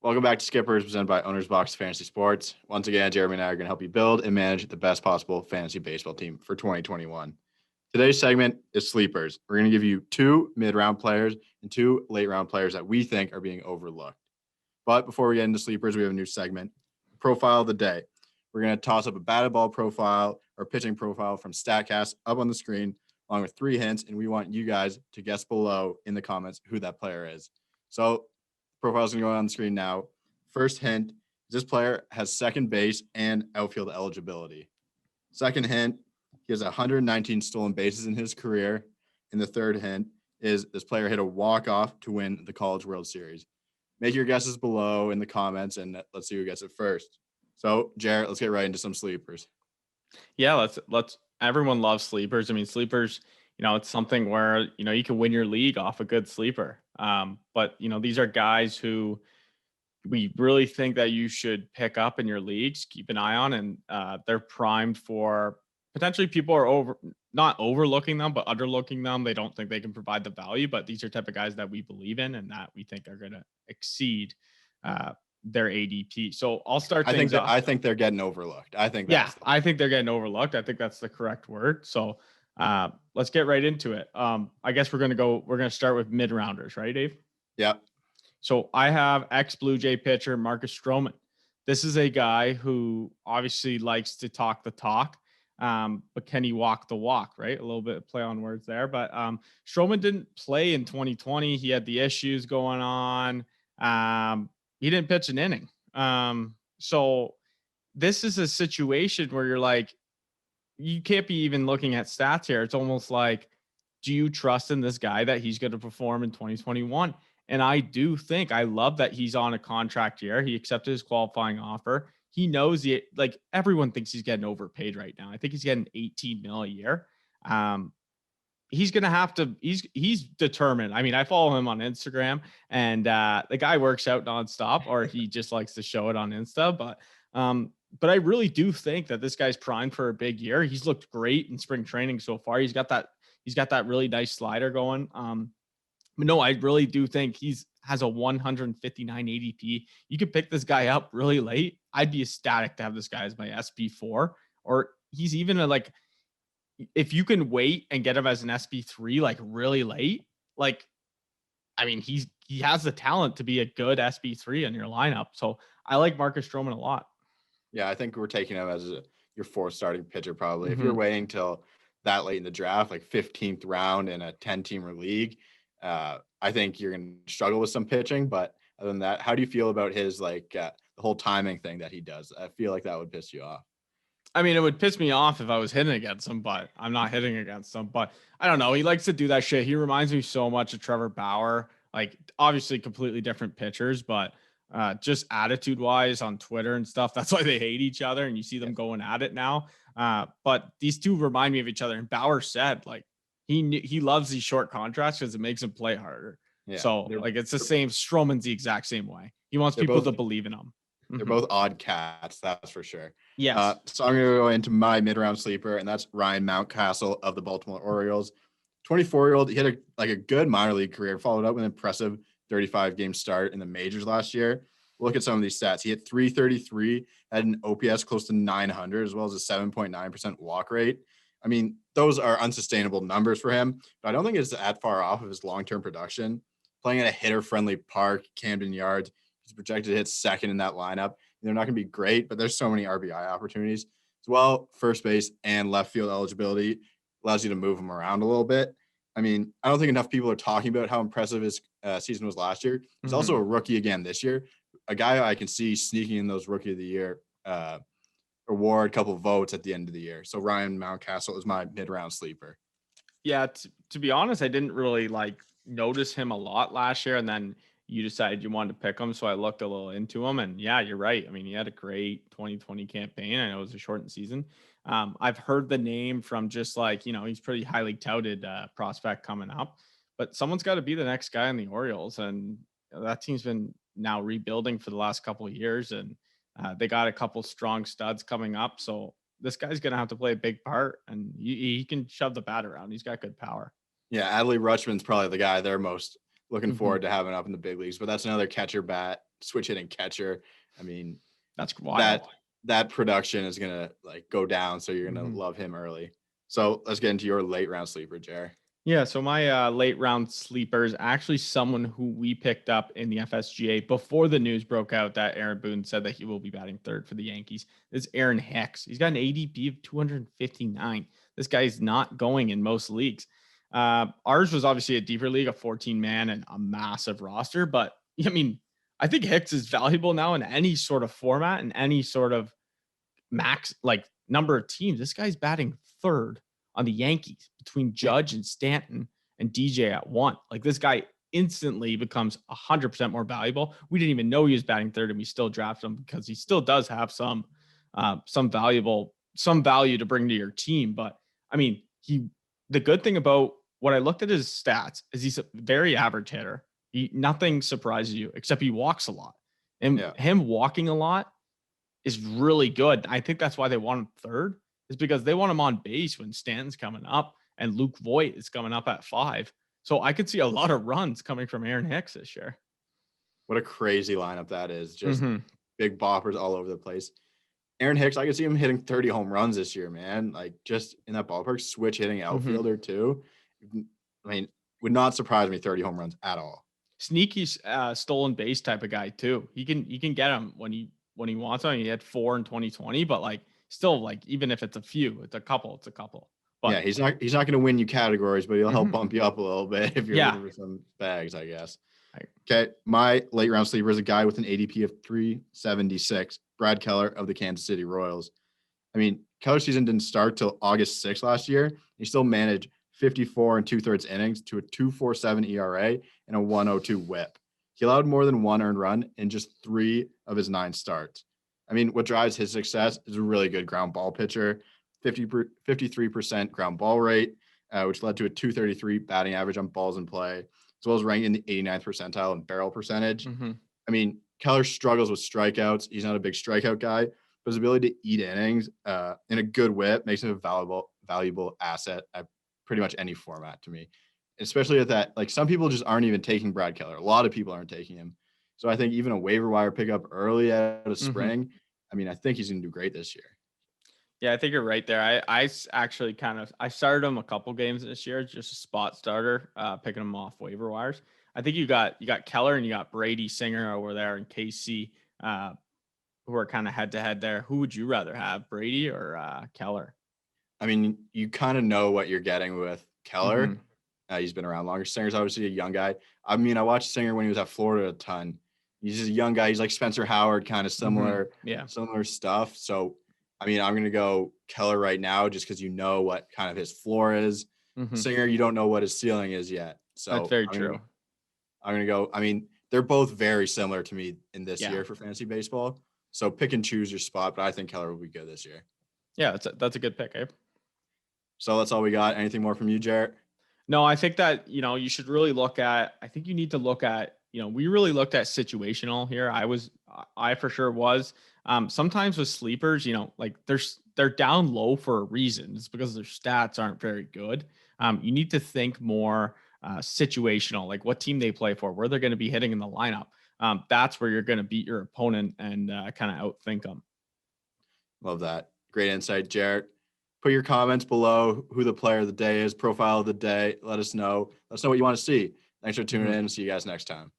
Welcome back to Skippers, presented by Owners Box Fantasy Sports. Once again, Jeremy and I are going to help you build and manage the best possible fantasy baseball team for 2021. Today's segment is Sleepers. We're going to give you two mid-round players and two late-round players that we think are being overlooked. But before we get into Sleepers, we have a new segment, Profile of the Day. We're going to toss up a batted ball profile or pitching profile from StatCast up on the screen, along with 3 hints, and we want you guys to guess below in the comments who that player is. So profile is going to go on the screen now. First hint, this player has second base and outfield eligibility. Second hint, he has 119 stolen bases in his career. And the third hint is this player hit a walk-off to win the College World Series. Make your guesses below in the comments, and let's see who gets it first. So, Jarrett, let's get right into some sleepers. Yeah, let's everyone loves sleepers. I mean, sleepers, it's something where, you can win your league off a good sleeper. But these are guys who we really think that you should pick up in your leagues, keep an eye on, and they're primed for potentially people are not overlooking them, but underlooking them. They don't think they can provide the value, but these are type of guys that we believe in and that we think are going to exceed their ADP. So I'll start things off. I think they're getting overlooked. I think I think they're getting overlooked. I think that's the correct word. So let's get right into it. I guess we're gonna start with mid rounders, right, Dave? Yep. So I have ex-Blue Jay pitcher Marcus Stroman. This is a guy who obviously likes to talk the talk, but can he walk the walk, right? A little bit of play on words there. But Stroman didn't play in 2020. He had the issues going on. He didn't pitch an inning. So this is a situation where you're like, you can't be even looking at stats here. It's almost like, do you trust in this guy that he's going to perform in 2021? And I do think I love that he's on a contract year. He accepted his qualifying offer. He knows everyone thinks he's getting overpaid right now. I think he's getting 18 mil a year. He's going to have to, he's determined. I mean, I follow him on Instagram and the guy works out nonstop, or he just likes to show it on Insta. But I really do think that this guy's primed for a big year. He's looked great in spring training so far. He's got that really nice slider going. But no, I really do think has a 159 ADP. You could pick this guy up really late. I'd be ecstatic to have this guy as my SP4, or he's even if you can wait and get him as an SP3, like really late, I mean, he has the talent to be a good SP3 in your lineup. So I like Marcus Stroman a lot. Yeah, I think we're taking him as your fourth starting pitcher probably. Mm-hmm. If you're waiting till that late in the draft, like 15th round in a 10-teamer league, I think you're going to struggle with some pitching. But other than that, how do you feel about his the whole timing thing that he does? I feel like that would piss you off. I mean, it would piss me off if I was hitting against him, but I'm not hitting against him. But I don't know. He likes to do that shit. He reminds me so much of Trevor Bauer. Like, obviously completely different pitchers, but just attitude wise on Twitter and stuff. That's why they hate each other. And you see them going at it now. But these two remind me of each other. And Bauer said, he loves these short contracts because it makes him play harder. Yeah, so it's the same. Stroman's the exact same way. He wants people to believe in him. They're both odd cats, that's for sure. Yes. So I'm going to go into my mid-round sleeper, and that's Ryan Mountcastle of the Baltimore Orioles. 24-year-old, he had a good minor league career, followed up with an impressive 35-game start in the majors last year. Look at some of these stats. He hit 333, had an OPS close to 900, as well as a 7.9% walk rate. I mean, those are unsustainable numbers for him, but I don't think it's that far off of his long-term production. Playing at a hitter-friendly park, Camden Yards, he's projected to hit second in that lineup. They're not going to be great, but there's so many RBI opportunities as well. First base and left field eligibility allows you to move him around a little bit. I mean, I don't think enough people are talking about how impressive his season was last year. He's also a rookie again this year. A guy I can see sneaking in those Rookie of the Year award, couple of votes at the end of the year. So Ryan Mountcastle is my mid-round sleeper. Yeah, to be honest, I didn't really notice him a lot last year, and then you decided you wanted to pick him, so I looked a little into him, and yeah, you're right. I mean, he had a great 2020 campaign. I know it was a shortened season. I've heard the name from just he's pretty highly touted prospect coming up, but someone's got to be the next guy in the Orioles, and that team's been now rebuilding for the last couple of years, and they got a couple strong studs coming up, so this guy's going to have to play a big part, and he can shove the bat around. He's got good power. Yeah, Adley Rutschman's probably the guy they're most looking forward to having up in the big leagues, but that's another catcher bat switch hitting catcher. I mean, That's wild. that production is gonna like go down, so you're gonna love him early. So let's get into your late round sleeper, Jer. Yeah, so my late round sleeper is actually someone who we picked up in the FSGA before the news broke out that Aaron Boone said that he will be batting third for the Yankees. It's Aaron Hicks. He's got an ADP of 259. This guy is not going in most leagues. Ours was obviously a deeper league, a 14-man and a massive roster. But I mean, I think Hicks is valuable now in any sort of format and any sort of max like number of teams. This guy's batting third on the Yankees between Judge and Stanton and DJ at 1. Like this guy instantly becomes 100% more valuable. We didn't even know he was batting third, and we still drafted him because he still does have some value to bring to your team. But I mean, the good thing about what I looked at his stats is he's a very average hitter. Nothing surprises you except he walks a lot, and him walking a lot is really good. I think that's why they want him third, is because they want him on base when Stanton's coming up and Luke Voigt is coming up at 5. So I could see a lot of runs coming from Aaron Hicks this year. What a crazy lineup that is. Just big boppers all over the place. Aaron Hicks, I could see him hitting 30 home runs this year, man. Like just in that ballpark, switch hitting outfielder too. I mean, would not surprise me 30 home runs at all. Sneaky stolen base type of guy too. He can get him when he wants him. He had 4 in 2020, but like still, like even if it's a few, it's a couple. But yeah, he's not going to win you categories, but he'll help bump you up a little bit if you're looking for some bags, I guess. Okay, my late round sleeper is a guy with an ADP of 376, Brad Keller of the Kansas City Royals. I mean, Keller's season didn't start till August 6th last year. He still managed 54 and 2/3 innings to a 2.47 ERA and a 1.02 WHIP. He allowed more than 1 earned run in just 3 of his 9 starts. I mean, what drives his success is a really good ground ball pitcher, 53% ground ball rate, which led to a 233 batting average on balls in play, as well as ranking in the 89th percentile in barrel percentage. I mean, Keller struggles with strikeouts. He's not a big strikeout guy, but his ability to eat innings in a good whip makes him a valuable asset at pretty much any format to me, especially at that. Like some people just aren't even taking Brad Keller. A lot of people aren't taking him. So I think even a waiver wire pickup early out of spring, I mean, I think he's going to do great this year. Yeah, I think you're right there. I actually I started him a couple games this year, just a spot starter, picking him off waiver wires. I think you got Keller and you got Brady Singer over there and KC, who are kind of head to head there. Who would you rather have, Brady or Keller? I mean, you kind of know what you're getting with Keller. He's been around longer. Singer's obviously a young guy. I mean, I watched Singer when he was at Florida a ton. He's just a young guy. He's like Spencer Howard, kind of similar stuff. So, I mean, I'm going to go Keller right now just because you know what kind of his floor is. Singer, you don't know what his ceiling is yet. So that's very true. I'm going to go. I mean, they're both very similar to me in this year for fantasy baseball. So pick and choose your spot, but I think Keller will be good this year. Yeah, that's a good pick, Abe. So that's all we got. Anything more from you, Jarrett? No, I think that, you should really you need to look at, we really looked at situational here. I for sure was. Sometimes with sleepers, like they're down low for a reason. It's because their stats aren't very good. You need to think more situational, like what team they play for, where they're going to be hitting in the lineup. That's where you're going to beat your opponent and kind of outthink them. Love that. Great insight, Jarrett. Put your comments below who the player of the day is, profile of the day. Let us know. Let us know what you want to see. Thanks for tuning in. See you guys next time.